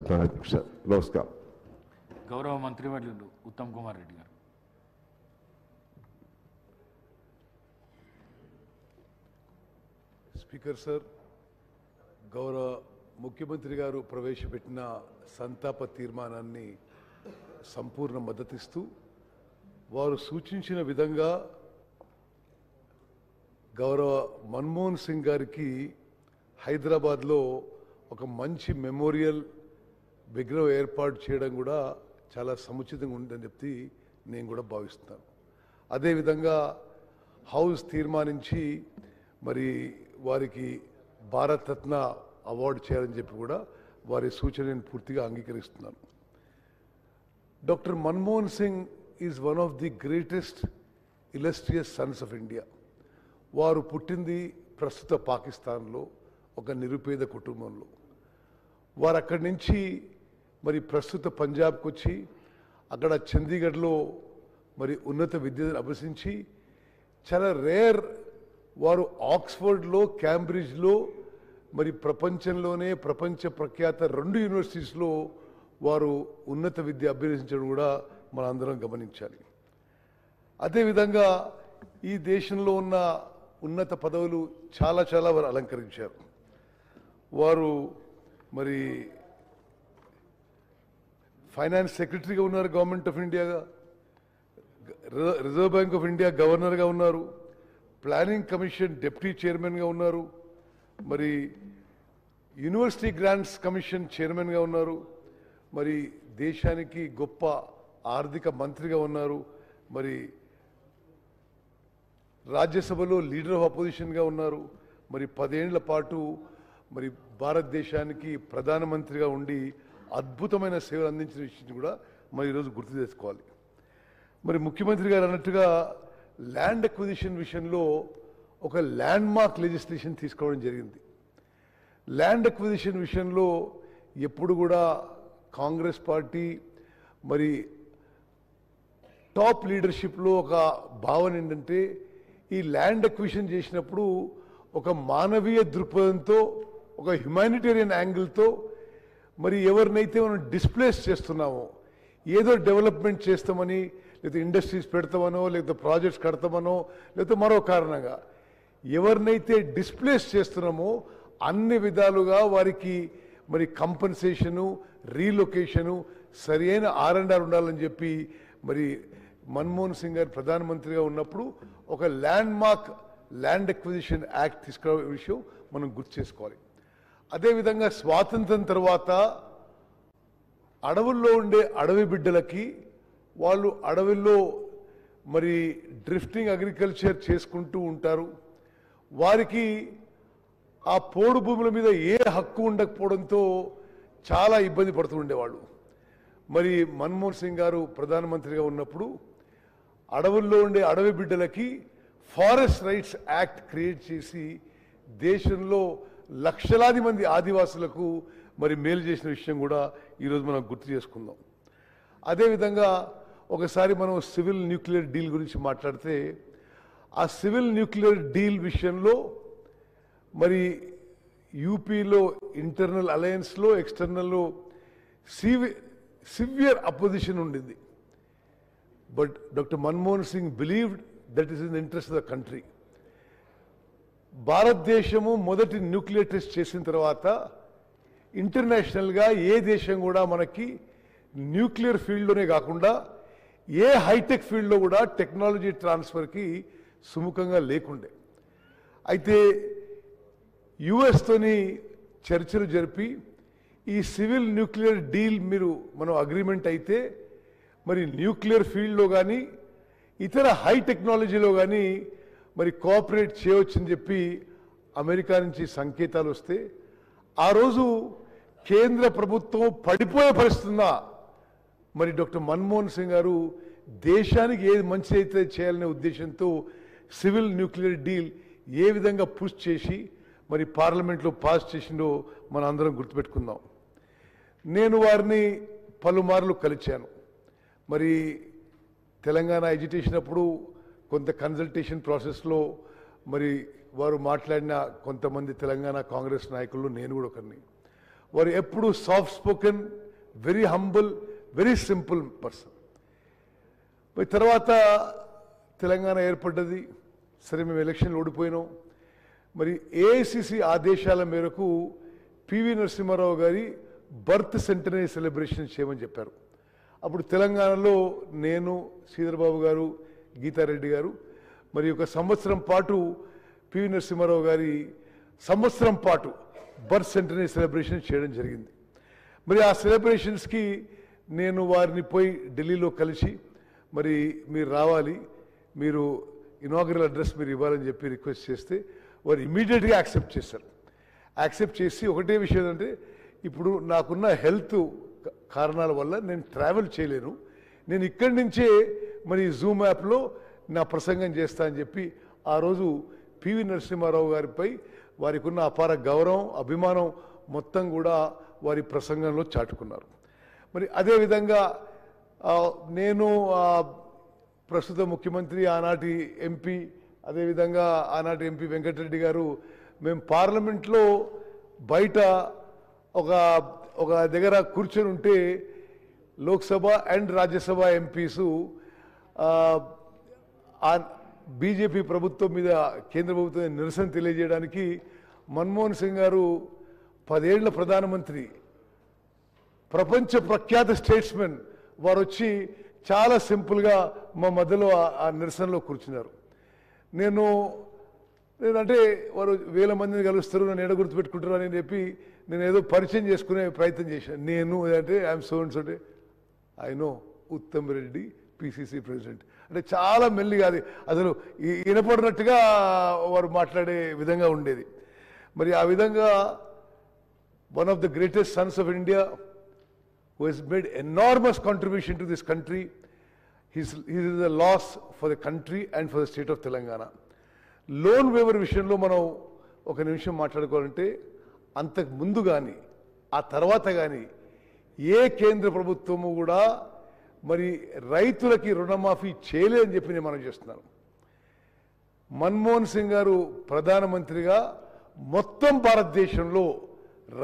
చెప్తాను అధ్యక్ష. నమస్కారం. గౌరవ మంత్రివర్యులు ఉత్తమ్ కుమార్ రెడ్డి గారు. స్పీకర్ సార్, గౌరవ ముఖ్యమంత్రి గారు ప్రవేశపెట్టిన సంతాప తీర్మానాన్ని సంపూర్ణ మద్దతిస్తూ వారు సూచించిన విధంగా గౌరవ మన్మోహన్ సింగ్ గారికి హైదరాబాద్లో ఒక మంచి మెమోరియల్ విగ్రహం ఏర్పాటు చేయడం కూడా చాలా సముచితంగా ఉందని చెప్పి నేను కూడా భావిస్తున్నాను. అదేవిధంగా హౌస్ తీర్మానించి మరి వారికి భారతరత్న అవార్డు చేయాలని చెప్పి కూడా వారి సూచనను పూర్తిగా అంగీకరిస్తున్నాను. Doctor Manmohan Singh is one of the greatest illustrious sons of India. వారు పుట్టింది ప్రస్తుత పాకిస్తాన్లో ఒక నిరుపేద కుటుంబంలో. వారు అక్కడి నుంచి మరి ప్రస్తుత పంజాబ్కి వచ్చి అక్కడ చండీగఢ్లో మరి ఉన్నత విద్యను అభ్యసించి చాలా రేర్ వారు ఆక్స్ఫర్డ్లో క్యాంబ్రిడ్జ్లో మరి ప్రపంచంలోనే ప్రపంచ ప్రఖ్యాత 2 యూనివర్సిటీస్లో వారు ఉన్నత విద్య అభ్యసించడం కూడా మనందరం గమనించాలి. అదేవిధంగా ఈ దేశంలో ఉన్న ఉన్నత పదవులు చాలా వారు అలంకరించారు. వారు మరి ఫైనాన్స్ సెక్రటరీగా ఉన్నారు గవర్నమెంట్ ఆఫ్ ఇండియాగా, రిజర్వ్ బ్యాంక్ ఆఫ్ ఇండియా గవర్నర్గా ఉన్నారు, ప్లానింగ్ కమిషన్ డిప్యూటీ చైర్మన్గా ఉన్నారు, మరి యూనివర్సిటీ గ్రాంట్స్ కమిషన్ చైర్మన్గా ఉన్నారు, మరి దేశానికి గొప్ప ఆర్థిక మంత్రిగా ఉన్నారు, మరి రాజ్యసభలో లీడర్ ఆఫ్ అపోజిషన్గా ఉన్నారు, మరి 10 ఏళ్ల పాటు మరి భారతదేశానికి ప్రధానమంత్రిగా ఉండి అద్భుతమైన సేవలు అందించిన విషయం కూడా మరి ఈరోజు గుర్తు చేసుకోవాలి. మరి ముఖ్యమంత్రి గారు అన్నట్టుగా ల్యాండ్ అక్విజిషన్ విషయంలో ఒక ల్యాండ్ మార్క్ లెజిస్లేషన్ తీసుకోవడం జరిగింది. ల్యాండ్ అక్విజిషన్ విషయంలో ఎప్పుడు కూడా కాంగ్రెస్ పార్టీ మరి టాప్ లీడర్షిప్లో ఒక భావన ఏంటంటే ఈ ల్యాండ్ అక్విజిషన్ చేసినప్పుడు ఒక మానవీయ దృక్పథంతో ఒక హ్యుమానిటేరియన్ యాంగిల్తో మరి ఎవరినైతే మనం డిస్ప్లేస్ చేస్తున్నామో, ఏదో డెవలప్మెంట్ చేస్తామని లేకపోతే ఇండస్ట్రీస్ పెడతామనో లేకపోతే ప్రాజెక్ట్స్ కడతామనో లేకపోతే మరో కారణంగా ఎవరినైతే డిస్ప్లేస్ చేస్తున్నామో అన్ని విధాలుగా వారికి మరి కంపెన్సేషను, రీలొకేషను, సరైన R&R ఉండాలని చెప్పి మరి మన్మోహన్ సింగ్ గారు ప్రధానమంత్రిగా ఉన్నప్పుడు ఒక ల్యాండ్ అక్విజిషన్ యాక్ట్ తీసుకునే విషయం మనం గుర్తు చేసుకోవాలి. అదేవిధంగా స్వాతంత్రం తర్వాత అడవుల్లో ఉండే అడవి బిడ్డలకి వాళ్ళు అడవుల్లో మరి డ్రిఫ్టింగ్ అగ్రికల్చర్ చేసుకుంటూ ఉంటారు. వారికి ఆ పోడు భూముల మీద ఏ హక్కు ఉండకపోవడంతో చాలా ఇబ్బంది పడుతూ ఉండేవాళ్ళు. మరి మన్మోహన్ సింగ్ గారు ప్రధానమంత్రిగా ఉన్నప్పుడు అడవుల్లో ఉండే అడవి బిడ్డలకి ఫారెస్ట్ రైట్స్ యాక్ట్ క్రియేట్ చేసి దేశంలో లక్షలాది మంది ఆదివాసులకు మరి మేలు చేసిన విషయం కూడా ఈరోజు మనం గుర్తు చేసుకుందాం. అదేవిధంగా ఒకసారి మనం సివిల్ న్యూక్లియర్ డీల్ గురించి మాట్లాడితే ఆ సివిల్ న్యూక్లియర్ డీల్ విషయంలో మరి యూపీలో ఇంటర్నల్ అలయన్స్లో ఎక్స్టర్నల్లో సివియర్ అపోజిషన్ ఉండింది. But doctor Manmohan Singh believed that is in the interest of the country. భారతదేశము మొదటి న్యూక్లియర్ టెస్ట్ చేసిన తర్వాత ఇంటర్నేషనల్గా ఏ దేశం కూడా మనకి న్యూక్లియర్ ఫీల్డ్లోనే కాకుండా ఏ హైటెక్ ఫీల్డ్లో కూడా టెక్నాలజీ ట్రాన్స్ఫర్కి సుముఖంగా లేకుండే. అయితే యుఎస్తోని చర్చలు జరిపి ఈ సివిల్ న్యూక్లియర్ డీల్ మనం అగ్రిమెంట్ అయితే మరి న్యూక్లియర్ ఫీల్డ్లో కానీ ఇతర హై టెక్నాలజీలో కానీ మరి కోఆపరేట్ చేయవచ్చని చెప్పి అమెరికా నుంచి సంకేతాలు వస్తే ఆ రోజు కేంద్ర ప్రభుత్వం పడిపోయే పరిస్థితుందా మరి డాక్టర్ మన్మోహన్ సింగ్ గారు దేశానికి ఏది మంచి అయితే చేయాలనే ఉద్దేశంతో సివిల్ న్యూక్లియర్ డీల్ ఏ విధంగా పుష్ చేసి మరి పార్లమెంట్లో పాస్ చేసిందో మనం అందరం గుర్తుపెట్టుకుందాం. నేను వారిని పలుమార్లు కలిశాను. మరి తెలంగాణ ఎడ్యుకేషన్ అప్పుడు కొంత కన్సల్టేషన్ ప్రాసెస్లో మరి వారు మాట్లాడిన కొంతమంది తెలంగాణ కాంగ్రెస్ నాయకులు నేను కూడా ఒకరిని. వారు ఎప్పుడు soft spoken, very humble, very simple person. మరి తర్వాత తెలంగాణ ఏర్పడ్డది. సరే, మేము ఎలక్షన్లు ఓడిపోయినాం. మరి ఏఐసిసి ఆదేశాల మేరకు పివి నరసింహారావు గారి బర్త్ సెంటనరీ సెలబ్రేషన్ చేయమని చెప్పారు. అప్పుడు తెలంగాణలో నేను, శ్రీధర్బాబు గారు, గీతారెడ్డి గారు మరి ఒక సంవత్సరం పాటు పివి నరసింహారావు గారి సంవత్సరం పాటు బర్త్ సెంటనరీ సెలబ్రేషన్ చేయడం జరిగింది. మరి ఆ సెలబ్రేషన్స్కి నేను వారిని పోయి ఢిల్లీలో కలిసి మరి మీరు రావాలి, మీరు ఇనాగరల్ అడ్రస్ మీరు ఇవ్వాలని చెప్పి రిక్వెస్ట్ చేస్తే వారు ఇమీడియట్గా యాక్సెప్ట్ చేశారు. యాక్సెప్ట్ చేసి ఒకటే విషయం అంటే, ఇప్పుడు నాకున్న హెల్త్ కారణాల వల్ల నేను ట్రావెల్ చేయలేను, నేను ఇక్కడి నుంచే మరి జూమ్ యాప్లో నా ప్రసంగం చేస్తా అని చెప్పి ఆ రోజు పివి నరసింహారావు గారిపై వారికి ఉన్న అపార గౌరవం, అభిమానం మొత్తం కూడా వారి ప్రసంగంలో చాటుకున్నారు. మరి అదేవిధంగా నేను ప్రస్తుత ముఖ్యమంత్రి, ఆనాటి ఎంపీ, అదేవిధంగా ఆనాటి ఎంపీ వెంకటరెడ్డి గారు, మేము పార్లమెంట్లో బయట ఒక దగ్గర కూర్చొని ఉంటే లోక్సభ అండ్ రాజ్యసభ ఎంపీసు బీజేపీ ప్రభుత్వం మీద, కేంద్ర ప్రభుత్వం మీద నిరసన తెలియజేయడానికి మన్మోహన్ సింగ్ గారు 10 ఏళ్ల ప్రధానమంత్రి, ప్రపంచ ప్రఖ్యాత స్టేట్స్మెన్, వారు వచ్చి చాలా సింపుల్గా మా మధ్యలో ఆ నిరసనలో కూర్చున్నారు. నేనంటే వారు 1000 మందిని కలుస్తారు, నన్ను ఎడ గుర్తుపెట్టుకుంటారు అని చెప్పి నేను ఏదో పరిచయం చేసుకునే ప్రయత్నం చేశాను. నేను అంటే ఐఎమ్ సో అండ్ సో, అంటే I know Uttam Reddy PCC president, అంటే చాలా మెల్లిగా, అది అసలు వినపడినట్టుగా వారు మాట్లాడే విధంగా ఉండేది. మరి ఆ విధంగా one of the greatest Sons of India who has made enormous contribution to this country, he is a loss for the country and for the state of Telangana. Loan waiver విషయంలో మనం ఒక నిమిషం మాట్లాడుకోవాలంటే, అంతకు ముందు కానీ ఆ తర్వాత కానీ ఏ కేంద్ర ప్రభుత్వము కూడా మరి రైతులకి రుణమాఫీ చేయలేదని చెప్పి నేను మనం చేస్తున్నాను. మన్మోహన్ సింగ్ గారు ప్రధానమంత్రిగా మొత్తం భారతదేశంలో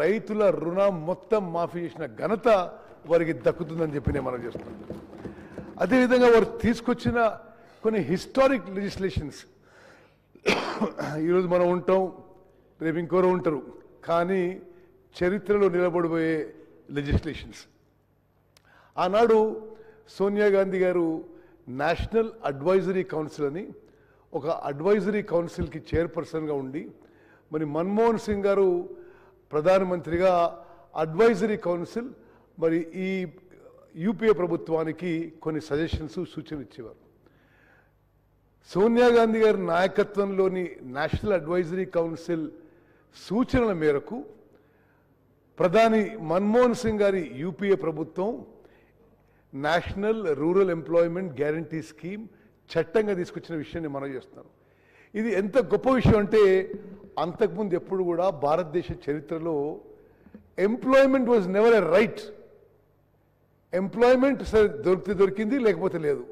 రైతుల రుణం మొత్తం మాఫీ చేసిన ఘనత వారికి దక్కుతుందని చెప్పి నేను మనం చేస్తున్నాను. అదేవిధంగా వారు తీసుకొచ్చిన కొన్ని హిస్టారిక్ లెజిస్లేషన్స్, ఈరోజు మనం ఉంటాం, రేపు ఇంకోరు ఉంటారు, కానీ చరిత్రలో నిలబడిపోయే లెజిస్లేషన్స్. ఆనాడు సోనియా గాంధీ గారు నేషనల్ అడ్వైజరీ కౌన్సిల్ అని ఒక అడ్వైజరీ కౌన్సిల్కి చైర్పర్సన్గా ఉండి, మరి మన్మోహన్ సింగ్ గారు ప్రధానమంత్రిగా అడ్వైజరీ కౌన్సిల్ మరి ఈ యూపీఏ ప్రభుత్వానికి కొన్ని సజెషన్స్, సూచనలు ఇచ్చేవారు. సోనియా గాంధీ గారి నాయకత్వంలోని నేషనల్ అడ్వైజరీ కౌన్సిల్ సూచనల మేరకు ప్రధాని మన్మోహన్ సింగ్ గారి యూపీఏ ప్రభుత్వం national rural employment guarantee scheme చట్టంగా తీసుకొచ్చిన విషయాన్ని మనం చేస్తున్నాం. ఇది ఎంత గొప్ప విషయం అంటే, అంతకుముందు ఎప్పుడు కూడా భారతదేశ చరిత్రలో employment was never a right. Employment సరే దొరికితే దొరికింది, లేకపోతే లేదు.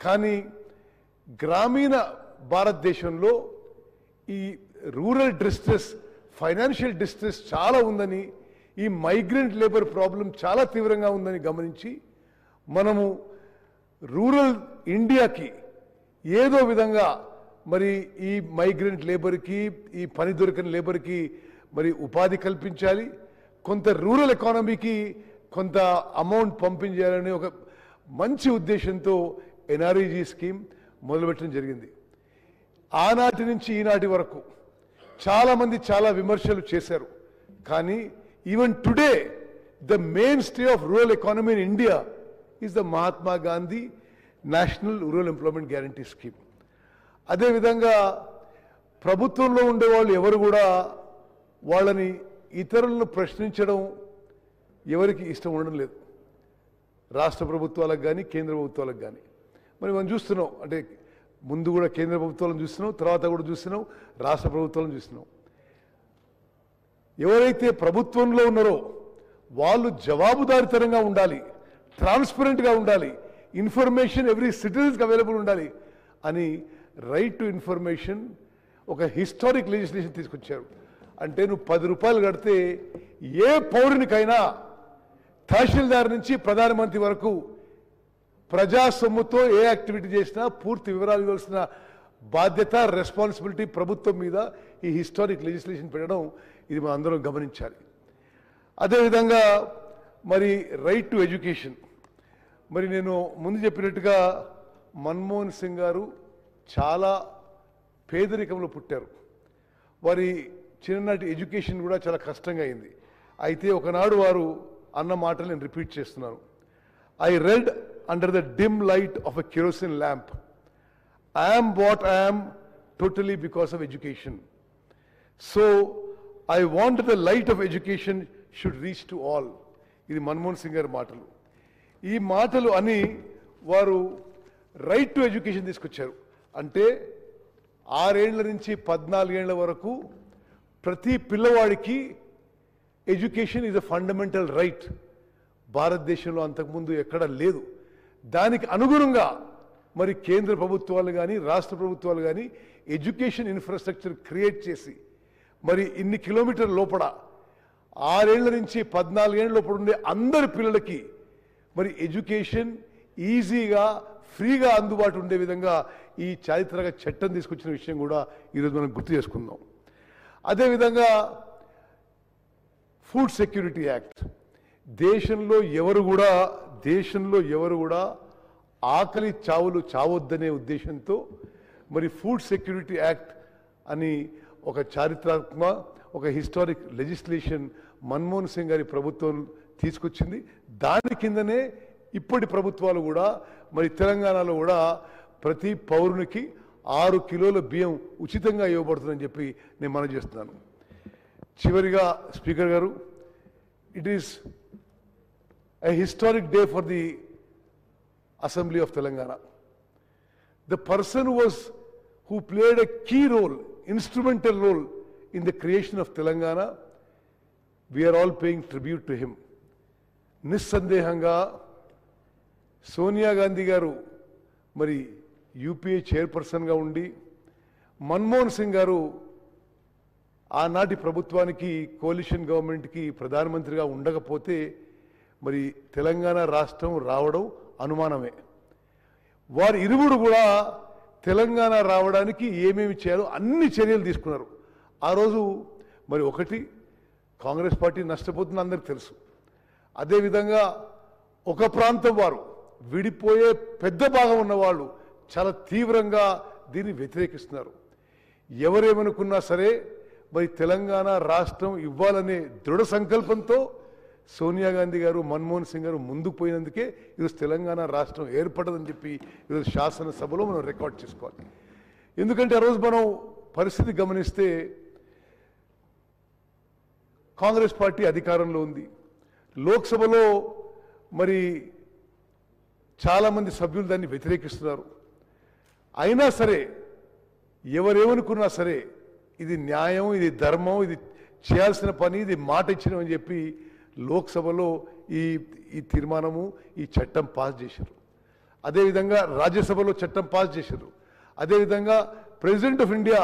కానీ గ్రామీణ భారతదేశంలో ఈ రూరల్ డిస్ట్రెస్, ఫైనాన్షియల్ డిస్ట్రెస్ చాలా ఉందని, ఈ మైగ్రెంట్ లేబర్ ప్రాబ్లం చాలా తీవ్రంగా ఉందని గమనించి మనము రూరల్ ఇండియాకి ఏదో విధంగా మరి ఈ మైగ్రెంట్ లేబర్కి, ఈ పని దొరికిన లేబర్కి మరి ఉపాధి కల్పించాలి, కొంత రూరల్ ఎకానమీకి కొంత అమౌంట్ పంపించాలని ఒక మంచి ఉద్దేశంతో ఎన్ఆర్ఈజీ స్కీమ్ మొదలుపెట్టడం జరిగింది. ఆనాటి నుంచి ఈనాటి వరకు చాలామంది చాలా విమర్శలు చేశారు. కానీ even today the main stay of rural economy in India is the Mahatma Gandhi national rural employment guarantee scheme. అదేవిధంగా ప్రభుత్వంలో ఉండేవాళ్ళు ఎవరు కూడా వాళ్ళని ఇతరులను ప్రశ్నించడం ఎవరికి ఇష్టం ఉండడం లేదు, రాష్ట్ర ప్రభుత్వాలకు కానీ కేంద్ర ప్రభుత్వాలకు కానీ. మరి మనం చూస్తున్నాం, అంటే ముందు కూడా కేంద్ర ప్రభుత్వాలను చూస్తున్నాం, తర్వాత కూడా చూస్తున్నాం, రాష్ట్ర ప్రభుత్వాలను చూస్తున్నాం. ఎవరైతే ప్రభుత్వంలో ఉన్నారో వాళ్ళు జవాబుదారితనంగా ఉండాలి, ట్రాన్స్పరెంట్గా ఉండాలి, ఇన్ఫర్మేషన్ ఎవ్రీ సిటిజన్స్కి అవైలబుల్ ఉండాలి అని రైట్ టు ఇన్ఫర్మేషన్ ఒక హిస్టారిక్ లెజిస్లేషన్ తీసుకొచ్చారు. అంటే నువ్వు 10 రూపాయలు కడితే ఏ పౌరునికైనా తహసీల్దార్ నుంచి ప్రధానమంత్రి వరకు ప్రజా సొమ్ముతో ఏ యాక్టివిటీ చేసినా పూర్తి వివరాలు ఇవ్వాల్సిన బాధ్యత, రెస్పాన్సిబిలిటీ ప్రభుత్వం మీద ఈ హిస్టారిక్ లెజిస్లేషన్ పెట్టడం ఇది మనం అందరం గమనించాలి. అదేవిధంగా మరి రైట్ టు ఎడ్యుకేషన్, మరి నేను ముందు చెప్పినట్టుగా మన్మోహన్ సింగ్ గారు చాలా పేదరికంలో పుట్టారు. వారి చిన్ననాటి ఎడ్యుకేషన్ కూడా చాలా కష్టంగా అయింది. అయితే ఒకనాడు వారు అన్న మాటలు నేను రిపీట్ చేస్తున్నాను. I read under the dim light of a kerosene lamp. I am what I am totally because of education. So I want the light of education should reach to all. ఇది మన్మోహన్ సింగ్ గారి మాటలు. ఈ మాటలు అని వారు right to education తీసుకొచ్చారు. అంటే 6 ఏళ్ల నుంచి 14 ఏళ్ల వరకు ప్రతి పిల్లవాడికి education is a fundamental right. భారతదేశంలో అంతకుముందు ఎక్కడ లేదు. దానికి అనుగుణంగా మరి కేంద్ర ప్రభుత్వాలు కానీ రాష్ట్ర ప్రభుత్వాలు కానీ ఎడ్యుకేషన్ ఇన్ఫ్రాస్ట్రక్చర్ క్రియేట్ చేసి మరి ఇన్ని కిలోమీటర్ల లోపల 6 ఏళ్ల నుంచి 14 ఏళ్ల లోపల ఉండే అందరి పిల్లలకి మరి ఎడ్యుకేషన్ ఈజీగా ఫ్రీగా అందుబాటు ఉండే విధంగా ఈ చారిత్రక చట్టం తీసుకొచ్చిన విషయం కూడా ఈరోజు మనం గుర్తు చేసుకుందాం. అదేవిధంగా ఫుడ్ సెక్యూరిటీ యాక్ట్, దేశంలో ఎవరు కూడా ఆకలి చావులు చావొద్దనే ఉద్దేశంతో మరి ఫుడ్ సెక్యూరిటీ యాక్ట్ అని ఒక చారిత్రాత్మక ఒక హిస్టారిక్ లెజిస్లేషన్ మన్మోహన్ సింగ్ గారి ప్రభుత్వం తీసుకొచ్చింది. దాని కిందనే ఇప్పటి ప్రభుత్వాలు కూడా మరి తెలంగాణలో కూడా ప్రతి పౌరునికి 6 కిలోల బియ్యం ఉచితంగా ఇవ్వబడుతుందని చెప్పి నేను మనవి చేస్తున్నాను. చివరిగా స్పీకర్ గారు, it is a historic day for the Assembly of Telangana. The person who played a key role, instrumental role in the creation of Telangana, we are all paying tribute to him. నిస్సందేహంగా సోనియా గాంధీ గారు మరి UPA చైర్పర్సన్గా ఉండి, మన్మోహన్ సింగ్ గారు ఆనాటి ప్రభుత్వానికి కోalition గవర్నమెంట్కి ప్రధానమంత్రిగా ఉండకపోతే మరి తెలంగాణ రాష్ట్రం రావడం అనుమానమే. వారు ఇరువురు కూడా తెలంగాణ రావడానికి ఏమేమి చేయాలో అన్ని చర్యలు తీసుకున్నారు. ఆ రోజు మరి ఒకటి, కాంగ్రెస్ పార్టీ నష్టపోతుందని అందరికీ తెలుసు. అదేవిధంగా ఒక ప్రాంతం వారు విడిపోయే పెద్ద భాగం ఉన్నవాళ్ళు చాలా తీవ్రంగా దీన్ని వ్యతిరేకిస్తున్నారు. ఎవరేమనుకున్నా సరే మరి తెలంగాణ రాష్ట్రం ఇవ్వాలనే దృఢ సంకల్పంతో సోనియా గాంధీ గారు, మన్మోహన్ సింగ్ గారు ముందుకు పోయినందుకే ఈరోజు తెలంగాణ రాష్ట్రం ఏర్పడదని చెప్పి ఈరోజు శాసనసభలో మనం రికార్డ్ చేసుకోవాలి. ఎందుకంటే ఆ రోజు మనం పరిస్థితి గమనిస్తే కాంగ్రెస్ పార్టీ అధికారంలో ఉంది. లోక్సభలో మరి చాలామంది సభ్యులు దాన్ని వ్యతిరేకిస్తున్నారు. అయినా సరే ఎవరేమనుకున్నా సరే ఇది న్యాయం, ఇది ధర్మం, ఇది చేయాల్సిన పని, ఇది మాట ఇచ్చినామని చెప్పి లోక్సభలో ఈ తీర్మానము, ఈ చట్టం పాస్ చేశారు. అదేవిధంగా రాజ్యసభలో చట్టం పాస్ చేశారు. అదేవిధంగా president of India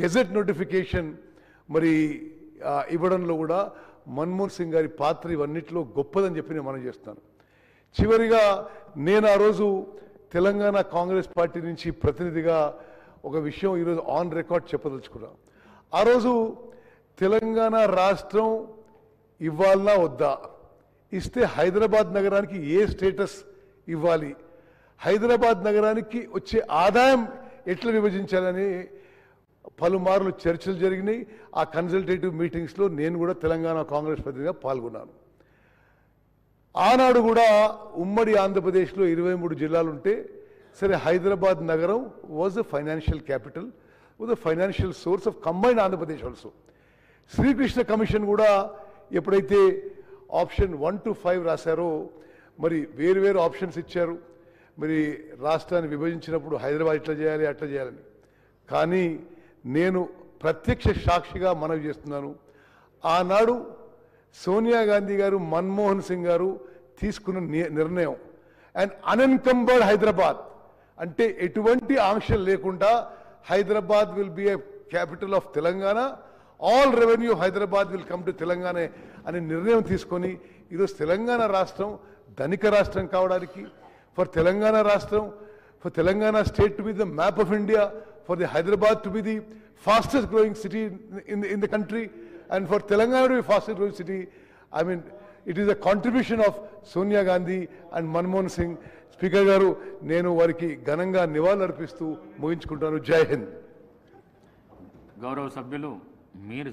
gazette notification మరి ఇవ్వడంలో కూడా మన్మోహన్ సింగ్ గారి పాత్ర ఇవన్నిటిలో గొప్పదని చెప్పి నేను మనం చేస్తాను. చివరిగా నేను ఆ రోజు తెలంగాణ కాంగ్రెస్ పార్టీ నుంచి ప్రతినిధిగా ఒక విషయం ఈరోజు ఆన్ రికార్డ్ చెప్పదలుచుకున్నాను. ఆ రోజు తెలంగాణ రాష్ట్రం ఇవ్వాలనా వద్దా, ఇస్తే హైదరాబాద్ నగరానికి ఏ స్టేటస్ ఇవ్వాలి, హైదరాబాద్ నగరానికి వచ్చే ఆదాయం ఎట్లా విభజించాలని పలుమార్లు చర్చలు జరిగినాయి. ఆ కన్సల్టేటివ్ మీటింగ్స్లో నేను కూడా తెలంగాణ కాంగ్రెస్ ప్రతినిధిగా పాల్గొన్నాను. ఆనాడు కూడా ఉమ్మడి ఆంధ్రప్రదేశ్లో 23 జిల్లాలు ఉంటే సరే హైదరాబాద్ నగరం was the financial capital, was the financial source of combined Andhra Pradesh also. Srikrishna commission కూడా ఎప్పుడైతే ఆప్షన్ 1 to 5 రాశారో మరి వేరు ఆప్షన్స్ ఇచ్చారు. మరి రాష్ట్రాన్ని విభజించినప్పుడు హైదరాబాద్ ఇట్లా చేయాలి అట్లా చేయాలని. కానీ నేను ప్రత్యక్ష సాక్షిగా మనవి చేస్తున్నాను, ఆనాడు సోనియా గాంధీ గారు, మన్మోహన్ సింగ్ గారు తీసుకున్న నిర్ణయం అండ్ అన్ఎన్కంబర్డ్ హైదరాబాద్ అంటే ఎటువంటి ఆంక్షలు లేకుండా Hyderabad will be A capital of Telangana all revenue Hyderabad will come to Telangana అనే నిర్ణయం తీసుకొని ఈరోజు తెలంగాణ రాష్ట్రం ధనిక రాష్ట్రం కావడానికి, ఫర్ తెలంగాణ రాష్ట్రం, for Telangana state to be the map of India, for the Hyderabad to be the fastest growing city in the country, and for Telangana to be fastest growing city, I mean, it is a contribution of Sonia Gandhi and Manmohan Singh. Speaker garu, nenu variki ఘనంగా నివాళులర్పిస్తూ ముగించుకుంటాను. జై హింద్. గౌరవ సభ్యులు మీరు